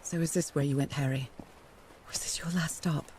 So is this where you went, Harry? Was this your last stop?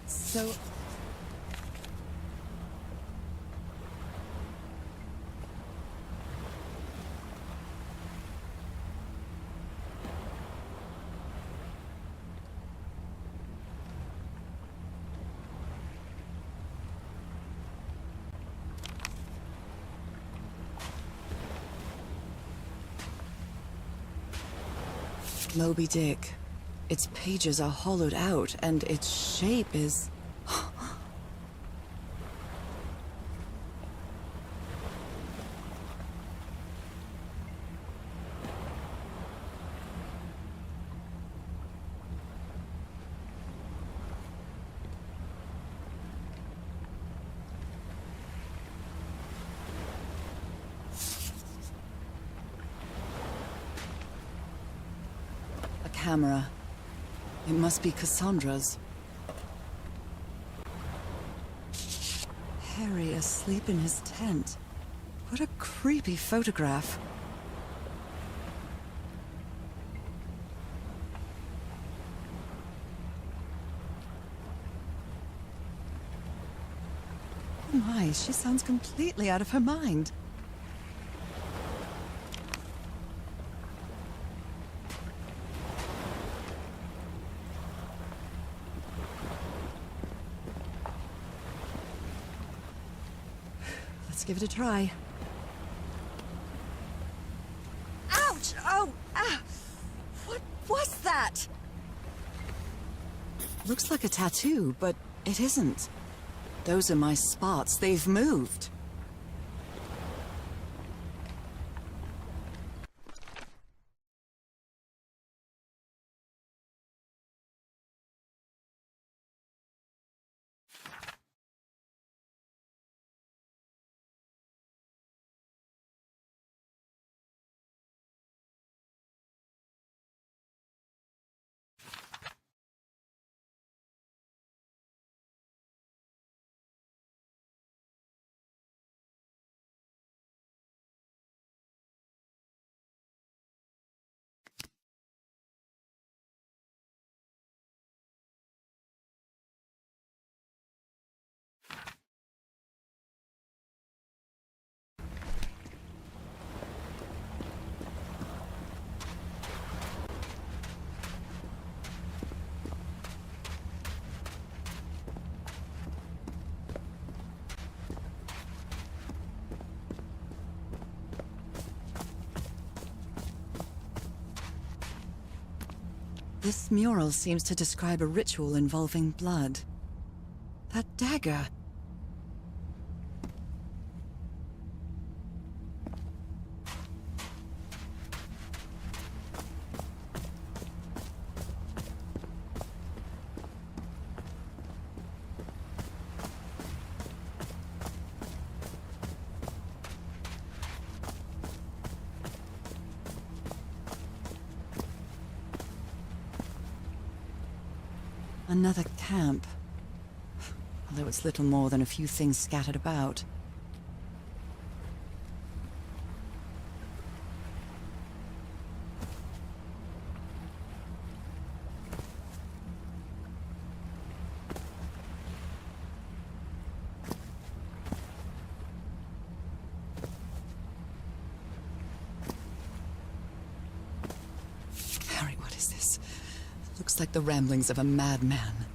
So... Moby Dick. Its pages are hollowed out, and its shape is... A camera. It must be Cassandra's. Harry asleep in his tent. What a creepy photograph. Oh my, she sounds completely out of her mind. Let's give it a try. Ouch! Oh! Ah! What was that? Looks like a tattoo, but it isn't. Those are my spots. They've moved. This mural seems to describe a ritual involving blood. That dagger. Another camp. Although it's little more than a few things scattered about. is this? Looks like the ramblings of a madman.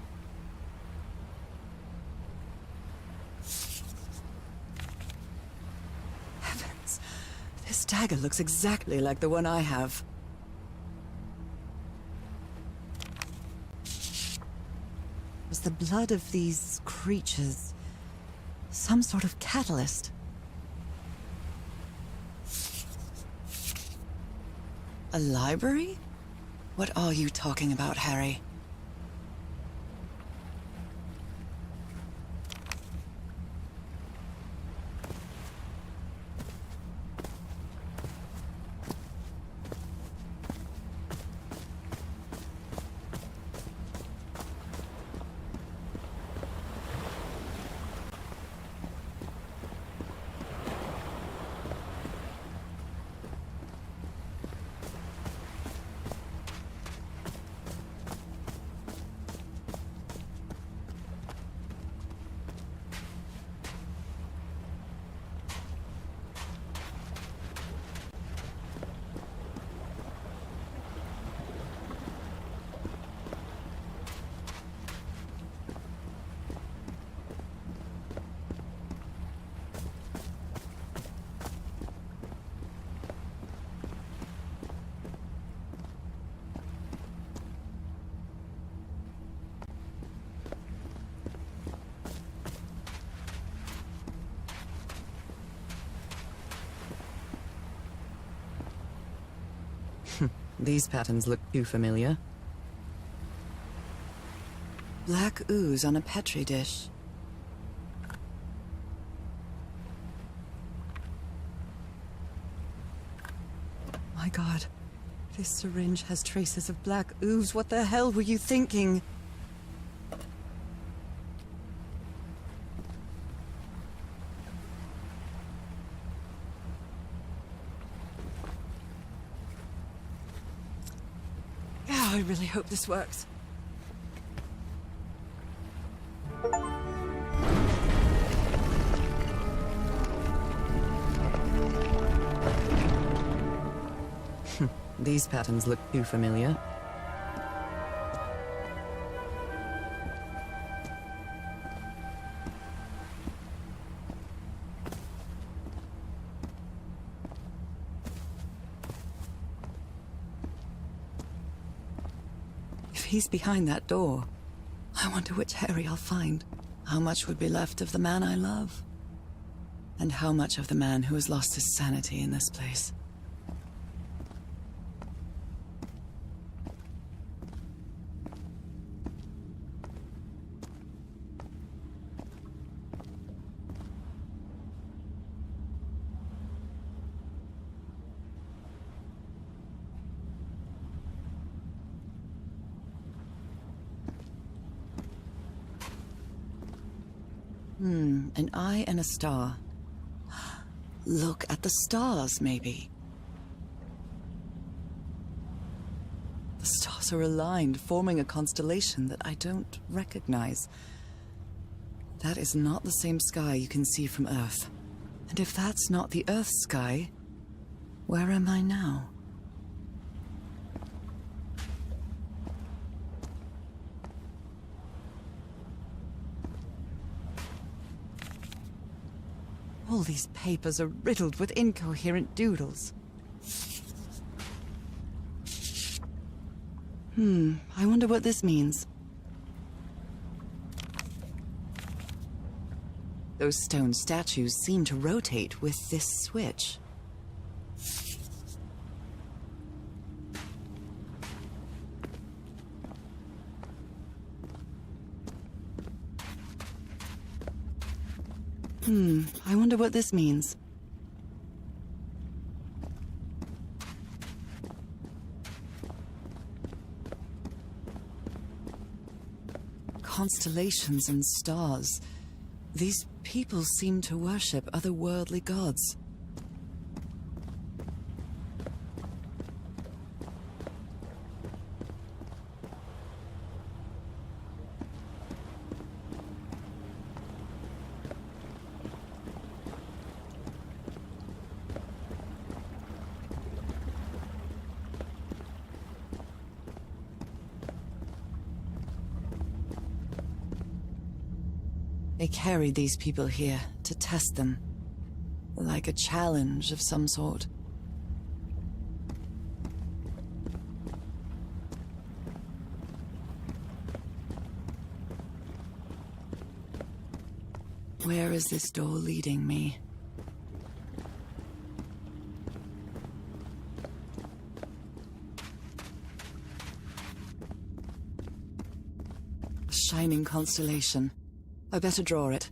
Heavens, this dagger looks exactly like the one I have. Was the blood of these creatures some sort of catalyst? A library? What are you talking about, Harry? These patterns look too familiar. Black ooze on a petri dish. My God, this syringe has traces of black ooze. What the hell were you thinking? I really hope this works. These patterns look too familiar. He's behind that door. I wonder which Harry I'll find. How much would be left of the man I love? And how much of the man who has lost his sanity in this place? An eye and a star. Look at the stars, maybe. The stars are aligned, forming a constellation that I don't recognize. That is not the same sky you can see from Earth. And if that's not the Earth's sky, where am I now? All these papers are riddled with incoherent doodles. I wonder what this means. Those stone statues seem to rotate with this switch. I wonder what this means. Constellations and stars. These people seem to worship otherworldly gods. They carried these people here to test them. Like a challenge of some sort. Where is this door leading me? A shining constellation. I better draw it.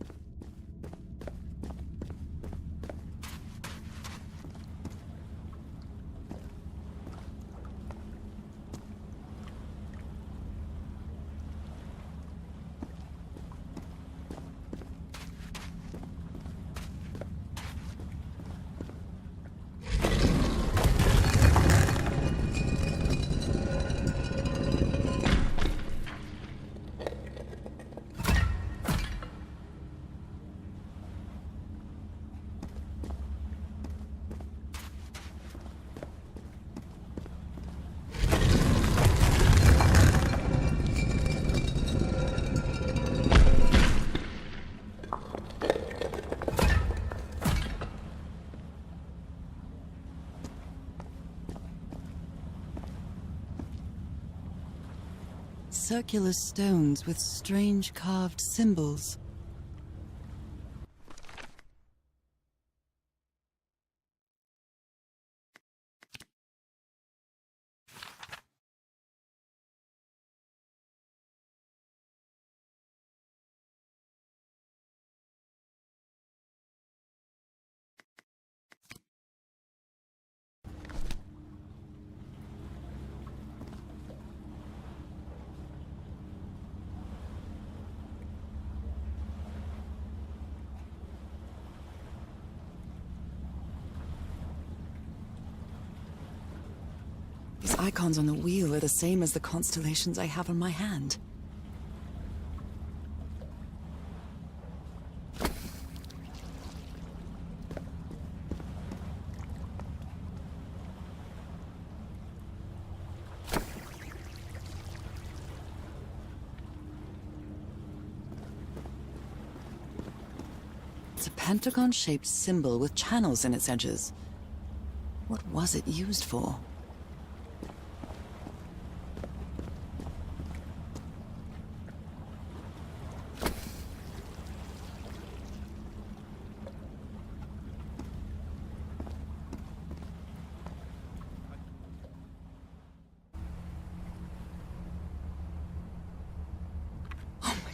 Circular stones with strange carved symbols. These icons on the wheel are the same as the constellations I have on my hand. It's a pentagon-shaped symbol with channels in its edges. What was it used for?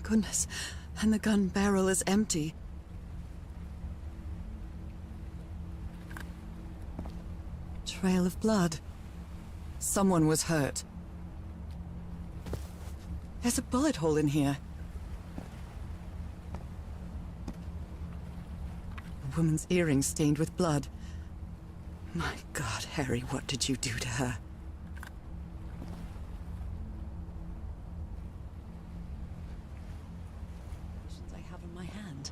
Goodness, and the gun barrel is empty. Trail of blood. Someone was hurt. There's a bullet hole in here. A woman's earring stained with blood. My God, Harry, what did you do to her? I have in my hand.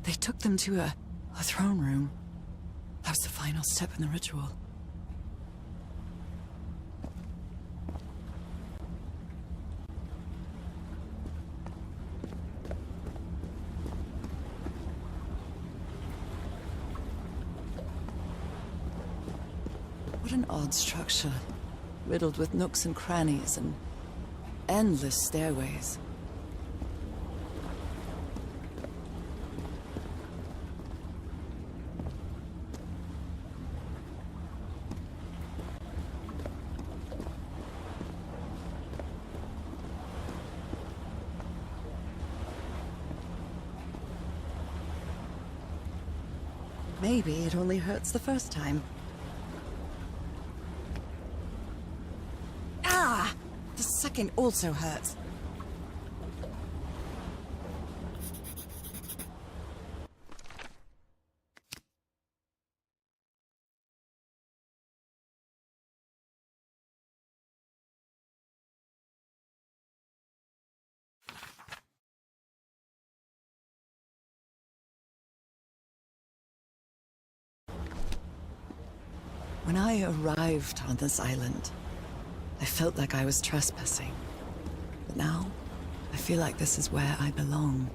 They took them to a throne room. That was the final step in the ritual. What an odd structure, riddled with nooks and crannies and endless stairways. Maybe it only hurts the first time. second also hurts. When I arrived on this island, I felt like I was trespassing. But now, I feel like this is where I belong.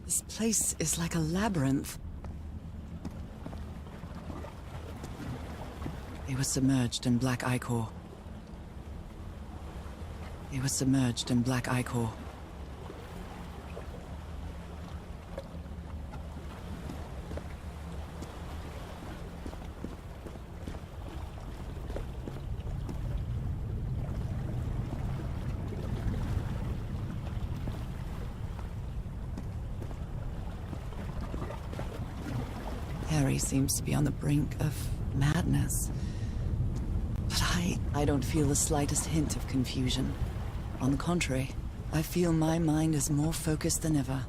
This place is like a labyrinth. They were submerged in black ichor. They were submerged in black ichor. Harry seems to be on the brink of madness. But I don't feel the slightest hint of confusion. On the contrary, I feel my mind is more focused than ever.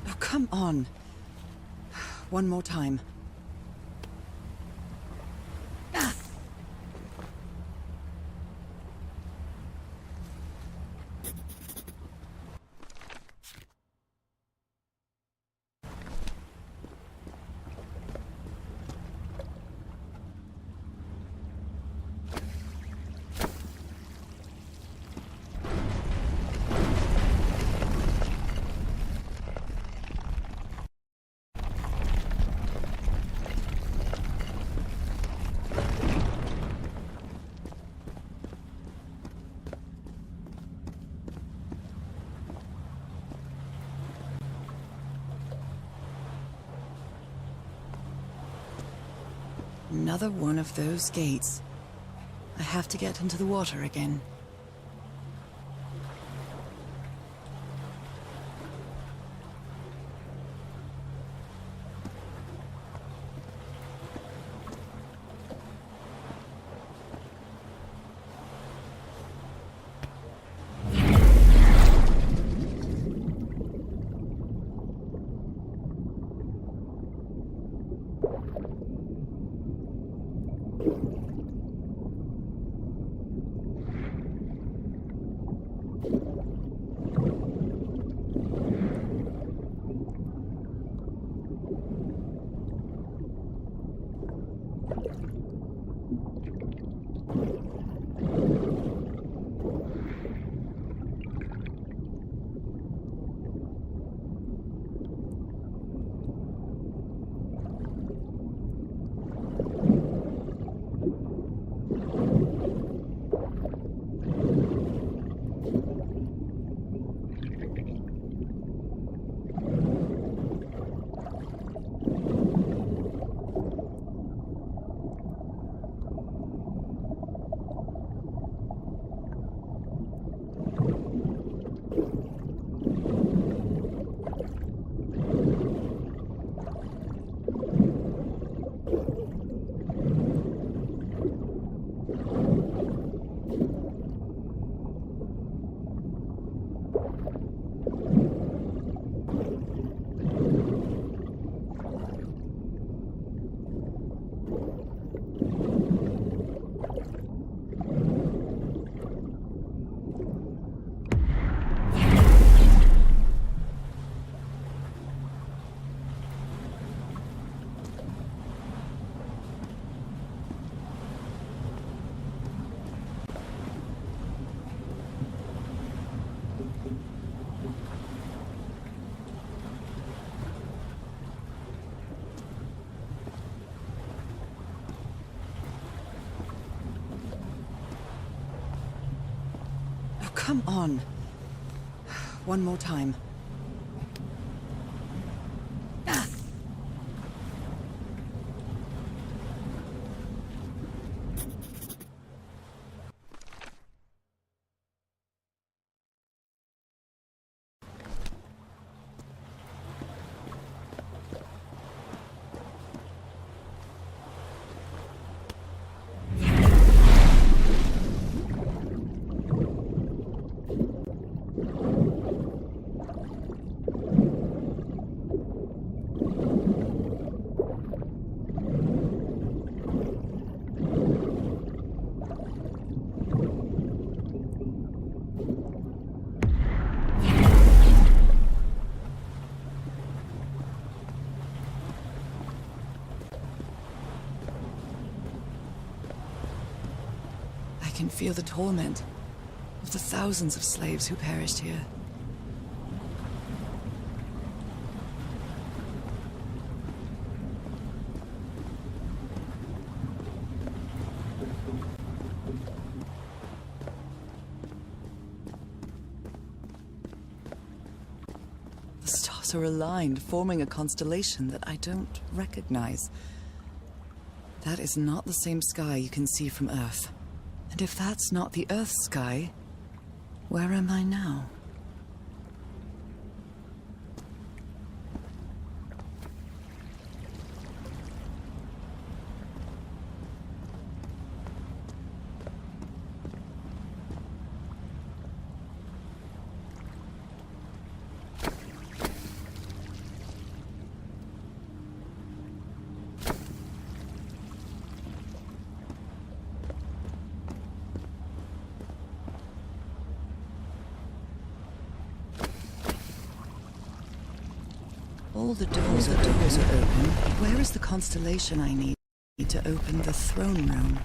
Oh, come on. One more time. Another one of those gates. I have to get into the water again. come on. One more time. Ah. I can feel the torment of the thousands of slaves who perished here. The stars are aligned, forming a constellation that I don't recognize. That is not the same sky you can see from Earth. And if that's not the Earth's sky, where am I now? All the doors are open. Where is the constellation I need to open the throne room?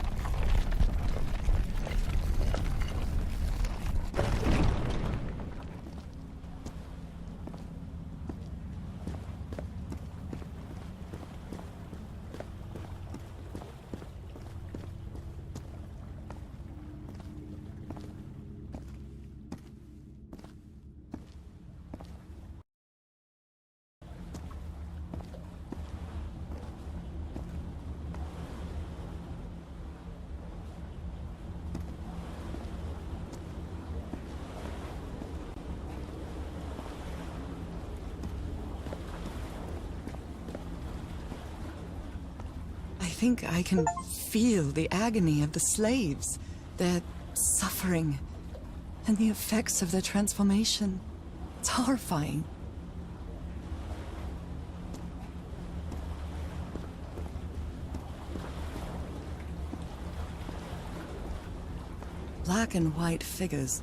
I think I can feel the agony of the slaves, their suffering, and the effects of their transformation. It's horrifying. Black and white figures.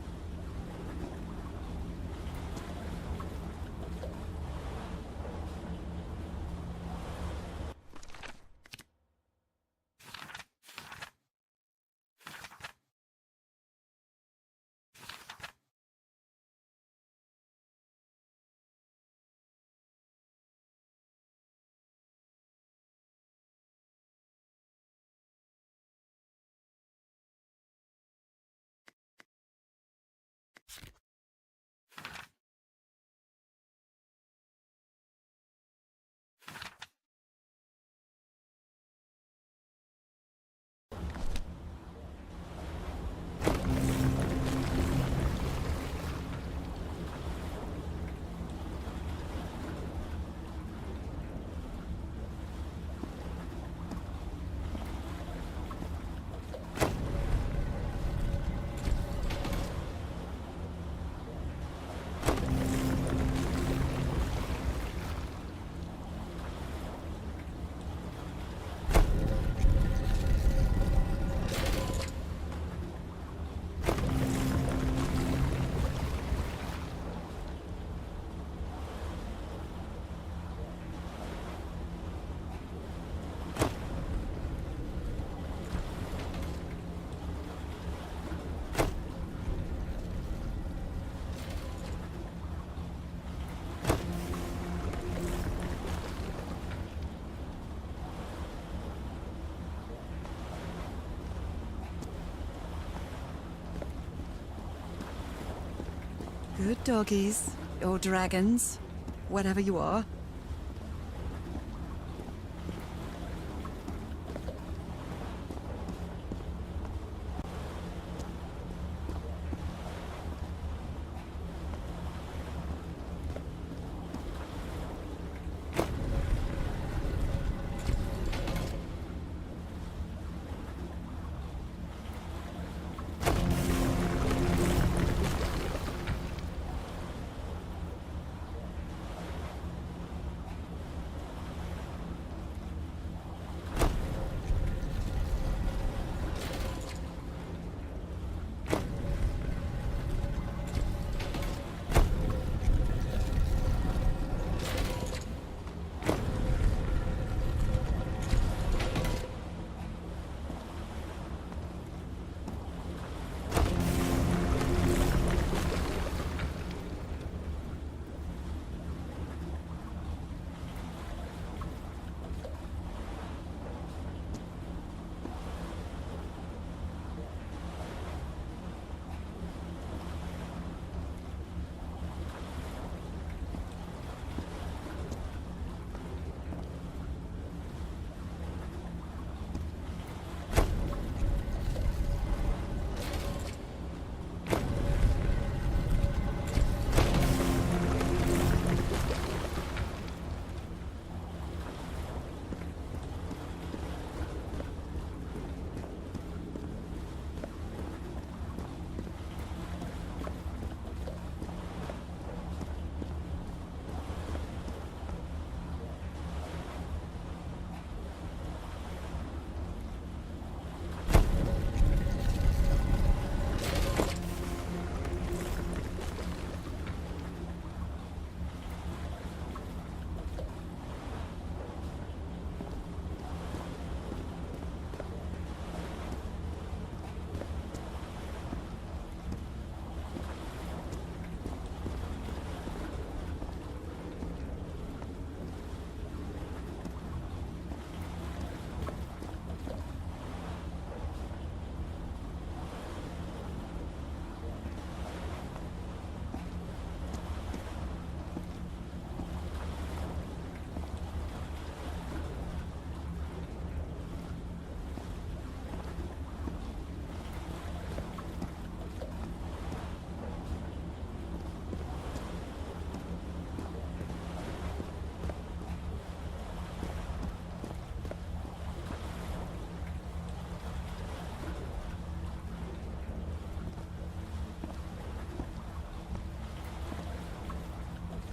Good doggies, or dragons, whatever you are.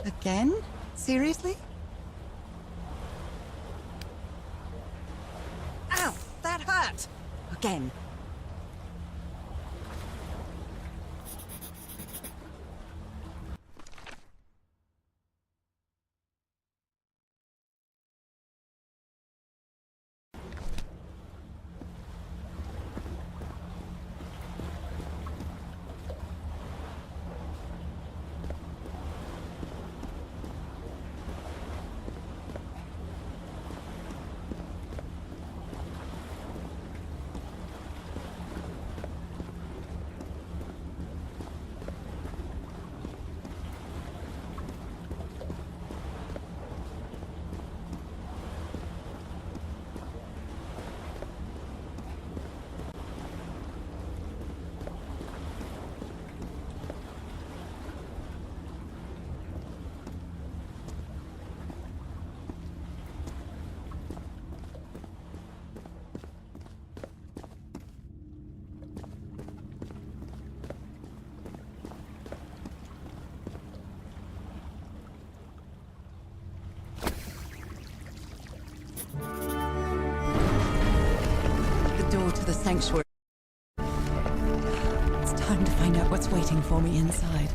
Again? Seriously? Ow! That hurt! Again. Door to the sanctuary. It's time to find out what's waiting for me inside.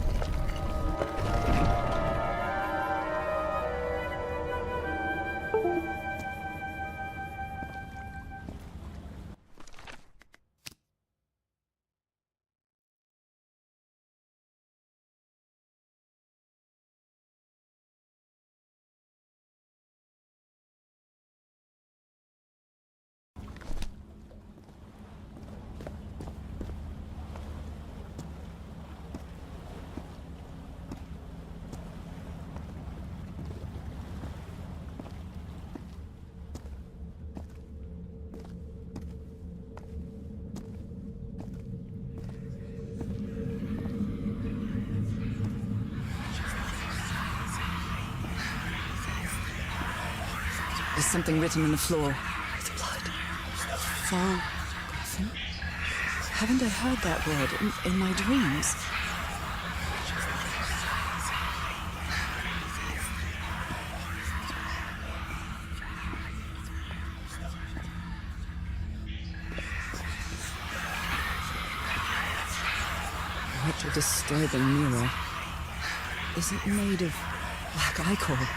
There's something written in the floor. With blood. Vobiscum? Haven't I heard that word in my dreams? What a disturbing mirror. Is it made of black ichor?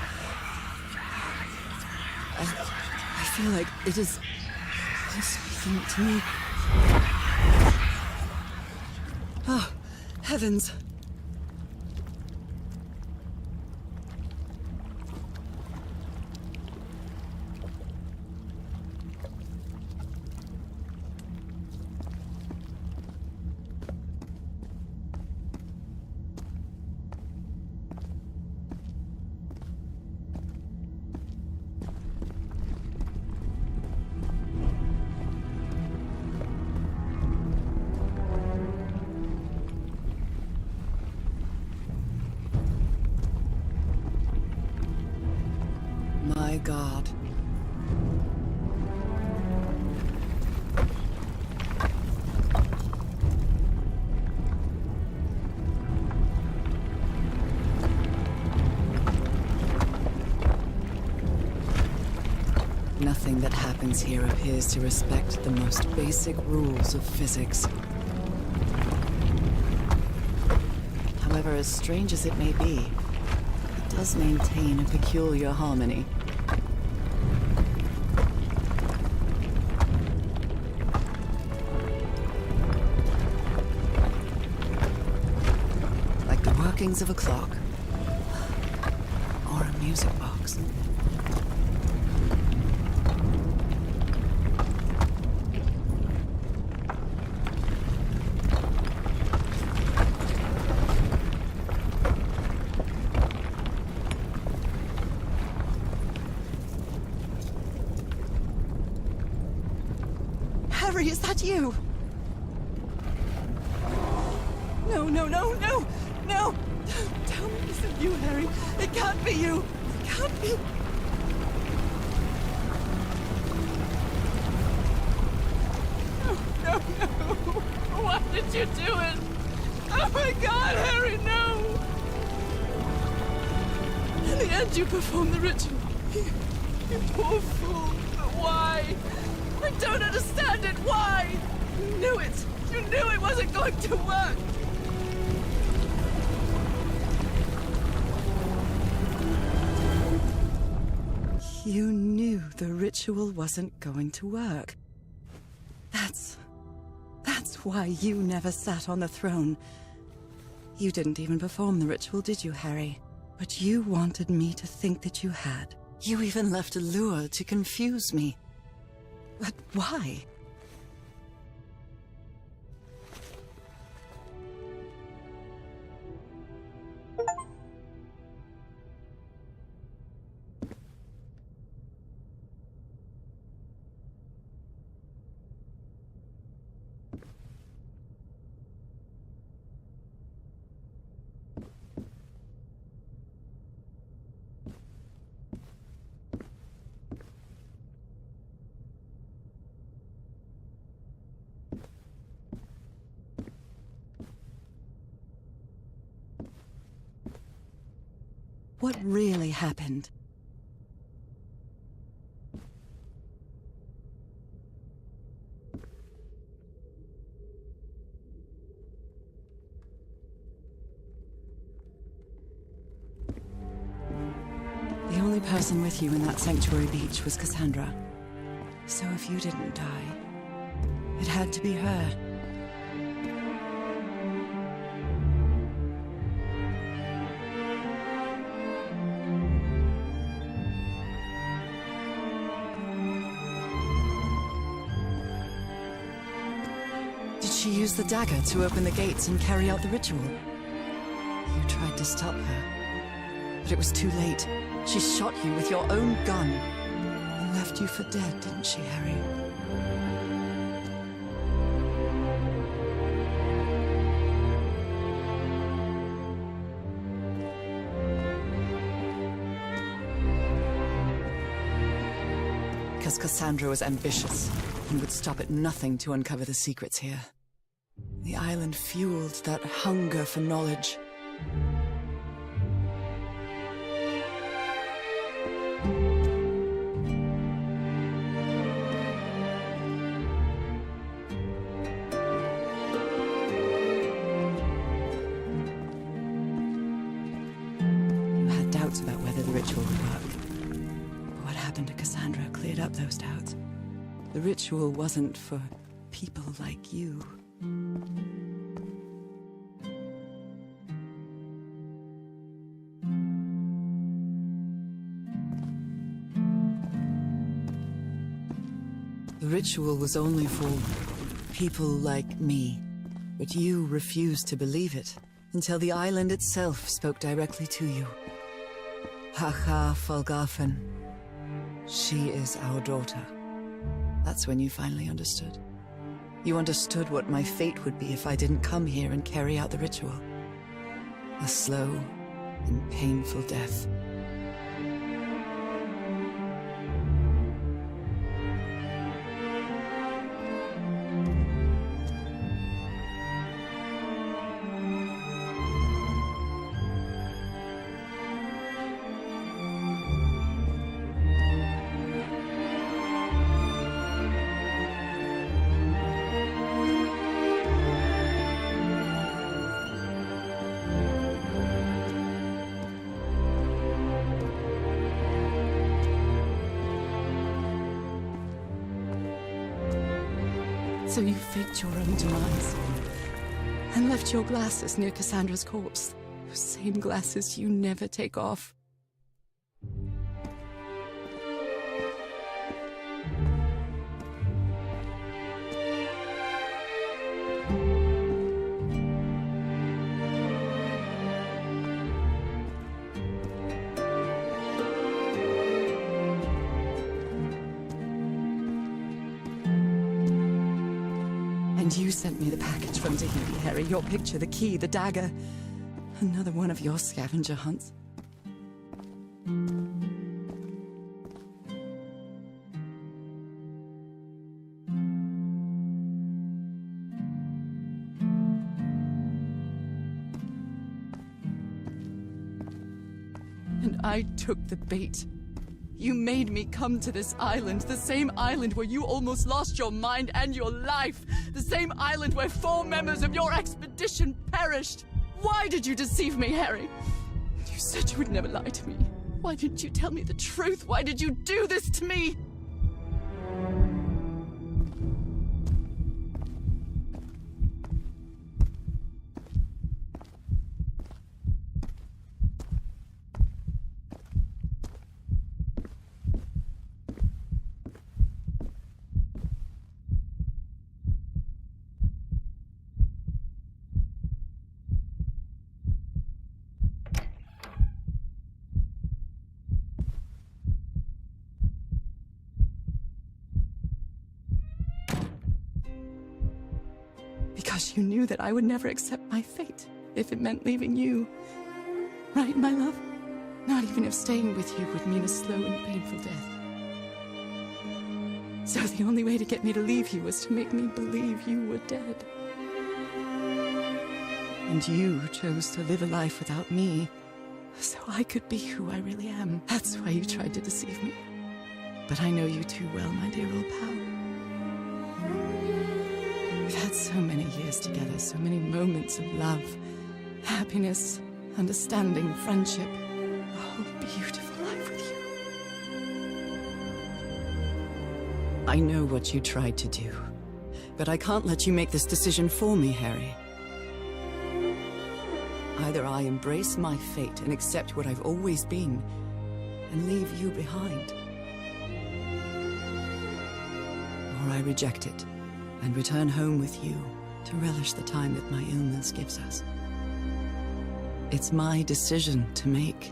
I feel like it is speaking to me. Oh, heavens! My God. Nothing that happens here appears to respect the most basic rules of physics. However, as strange as it may be, it does maintain a peculiar harmony. Like the workings of a clock. Or a music box. Harry, is that you? No, no, no, no, no! Don't tell me it isn't you, Harry. It can't be you. It can't be. No, no, no. Why did you do it? Oh my God, Harry, no! In the end, you performed the ritual. You poor fool. But why? I don't understand it. Why? You knew it. You knew it wasn't going to work. You knew the ritual wasn't going to work. That's why you never sat on the throne. You didn't even perform the ritual, did you, Harry? But you wanted me to think that you had. You even left a lure to confuse me. But why? What really happened? The only person with you in that sanctuary beach was Cassandra. So if you didn't die, it had to be her. Did she use the dagger to open the gates and carry out the ritual? You tried to stop her, but it was too late. She shot you with your own gun and left you for dead, didn't she, Harry? Because Cassandra was ambitious and would stop at nothing to uncover the secrets here. The island fueled that hunger for knowledge. You had doubts about whether the ritual would work. But what happened to Cassandra cleared up those doubts. The ritual wasn't for people like you. The ritual was only for people like me, but you refused to believe it until the island itself spoke directly to you. Haha Folgafen. She is our daughter. That's when you finally understood. You understood what my fate would be if I didn't come here and carry out the ritual. A slow and painful death. So you faked your own demise and left your glasses near Cassandra's corpse. Those same glasses you never take off. And you sent me the package from Tahiti, Harry. Your picture, the key, the dagger. Another one of your scavenger hunts. And I took the bait. You made me come to this island, the same island where you almost lost your mind and your life, the same island where 4 members of your expedition perished. Why did you deceive me, Harry? You said you would never lie to me. Why didn't you tell me the truth? Why did you do this to me? Because you knew that I would never accept my fate if it meant leaving you. Right, my love? Not even if staying with you would mean a slow and painful death. So the only way to get me to leave you was to make me believe you were dead. And you chose to live a life without me, so I could be who I really am. That's why you tried to deceive me. But I know you too well, my dear old pal. We've had so many years together, so many moments of love, happiness, understanding, friendship. A whole beautiful life with you. I know what you tried to do, but I can't let you make this decision for me, Harry. Either I embrace my fate and accept what I've always been, and leave you behind, or I reject it and return home with you to relish the time that my illness gives us. It's my decision to make.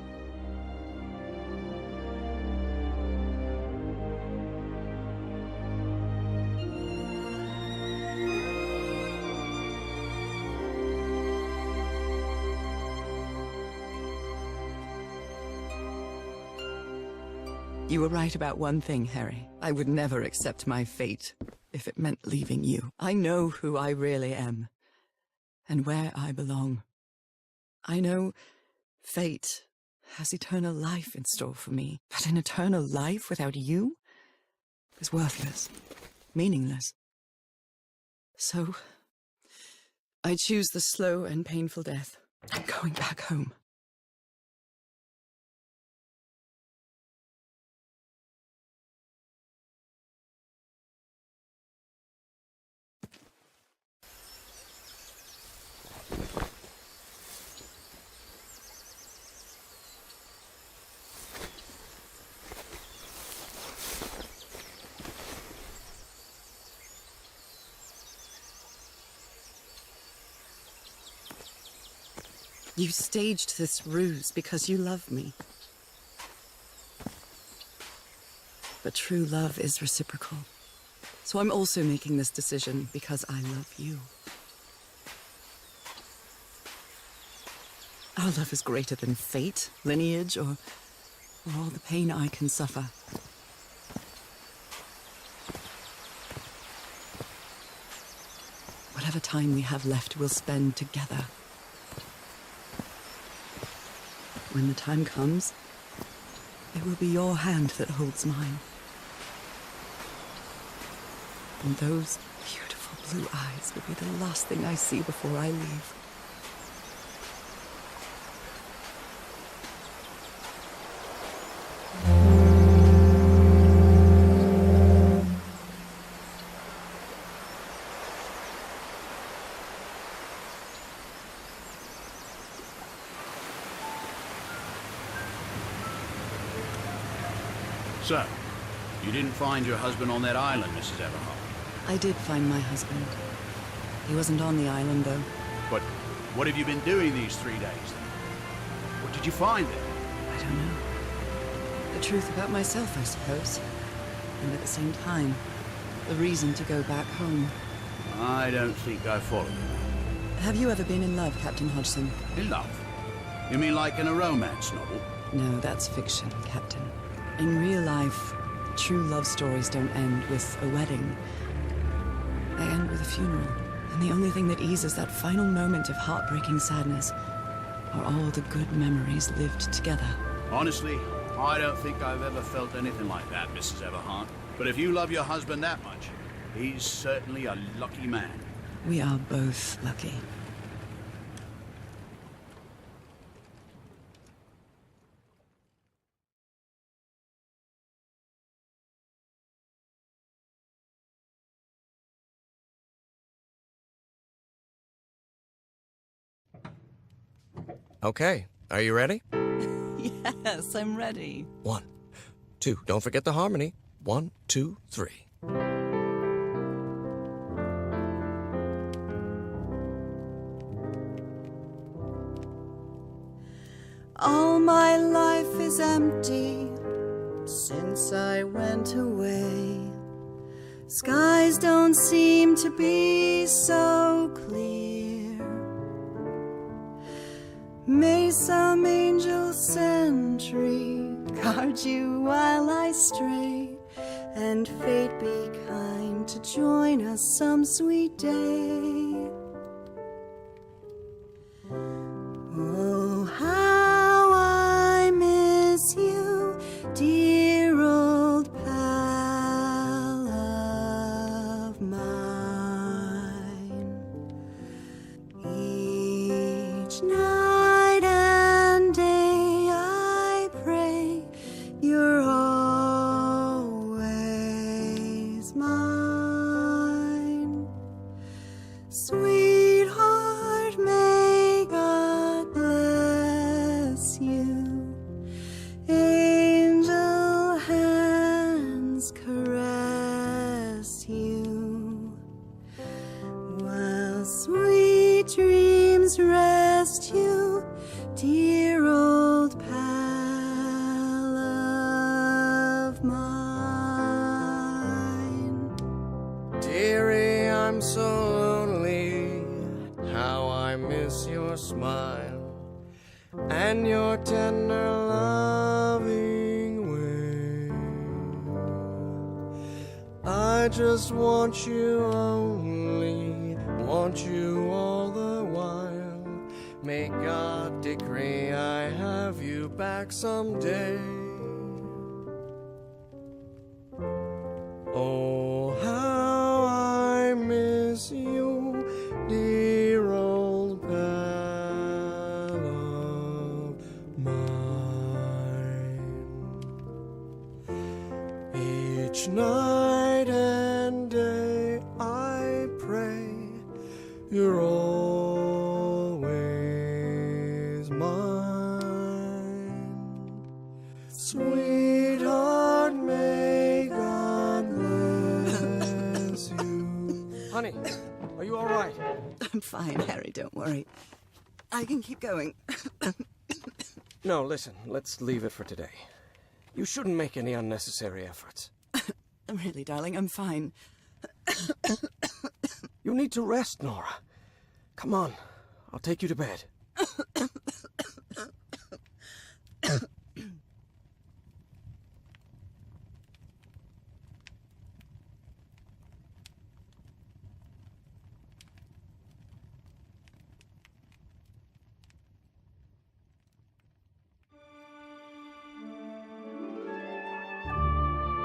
You were right about one thing, Harry. I would never accept my fate if it meant leaving you. I know who I really am, and where I belong. I know fate has eternal life in store for me, but an eternal life without you is worthless, meaningless. So, I choose the slow and painful death. I'm going back home. You staged this ruse because you love me. But true love is reciprocal. So I'm also making this decision because I love you. Our love is greater than fate, lineage, or all the pain I can suffer. Whatever time we have left, we'll spend together. When the time comes, it will be your hand that holds mine. And those beautiful blue eyes will be the last thing I see before I leave. So, you didn't find your husband on that island, Mrs. Everhart? I did find my husband. He wasn't on the island, though. But what have you been doing these 3 days, then? What did you find there? I don't know. The truth about myself, I suppose. And at the same time, the reason to go back home. I don't think I follow you. Have you ever been in love, Captain Hodgson? In love? You mean like in a romance novel? No, that's fiction, Captain. In real life, true love stories don't end with a wedding. They end with a funeral. And the only thing that eases that final moment of heartbreaking sadness are all the good memories lived together. Honestly, I don't think I've ever felt anything like that, Mrs. Everhart. But if you love your husband that much, he's certainly a lucky man. We are both lucky. Okay, are you ready? Yes, I'm ready. 1, 2, don't forget the harmony. 1, 2, 3. All my life is empty since I went away. Skies don't seem to be so clear. May some angel sentry guard you while I stray, and fate be kind to join us some sweet day. Oh, how I miss you, dear old pal of mine. Each night and day I pray you're always mine. Sweetheart, may God bless you. Angel hands caress you, while sweet dreams rest you, dear old pal of mine. Dearie, I'm so lonely. How I miss your smile and your tender loving ways. I just want you only, want you all the while. May God decree I have you back someday. Oh, how I miss you, dear old pal of mine. Each night and day I pray you're always mine. Sweetheart, may God bless you. Honey, are you all right? I'm fine, Harry, don't worry. I can keep going. No, listen, let's leave it for today. You shouldn't make any unnecessary efforts. Really, darling, I'm fine. You need to rest, Nora. Come on, I'll take you to bed.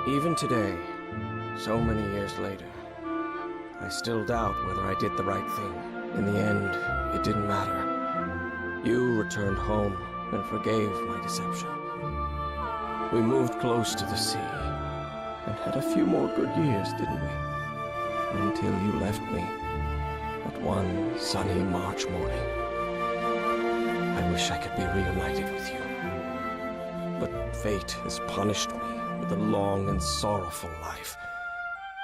Even today, so many years later, I still doubt whether I did the right thing. In the end, it didn't matter. You returned home and forgave my deception. We moved close to the sea and had a few more good years, didn't we? Until you left me that one sunny March morning. I wish I could be reunited with you. But fate has punished me with a long and sorrowful life,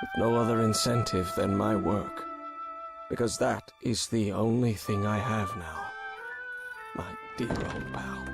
with no other incentive than my work, because that is the only thing I have now, my dear old pal.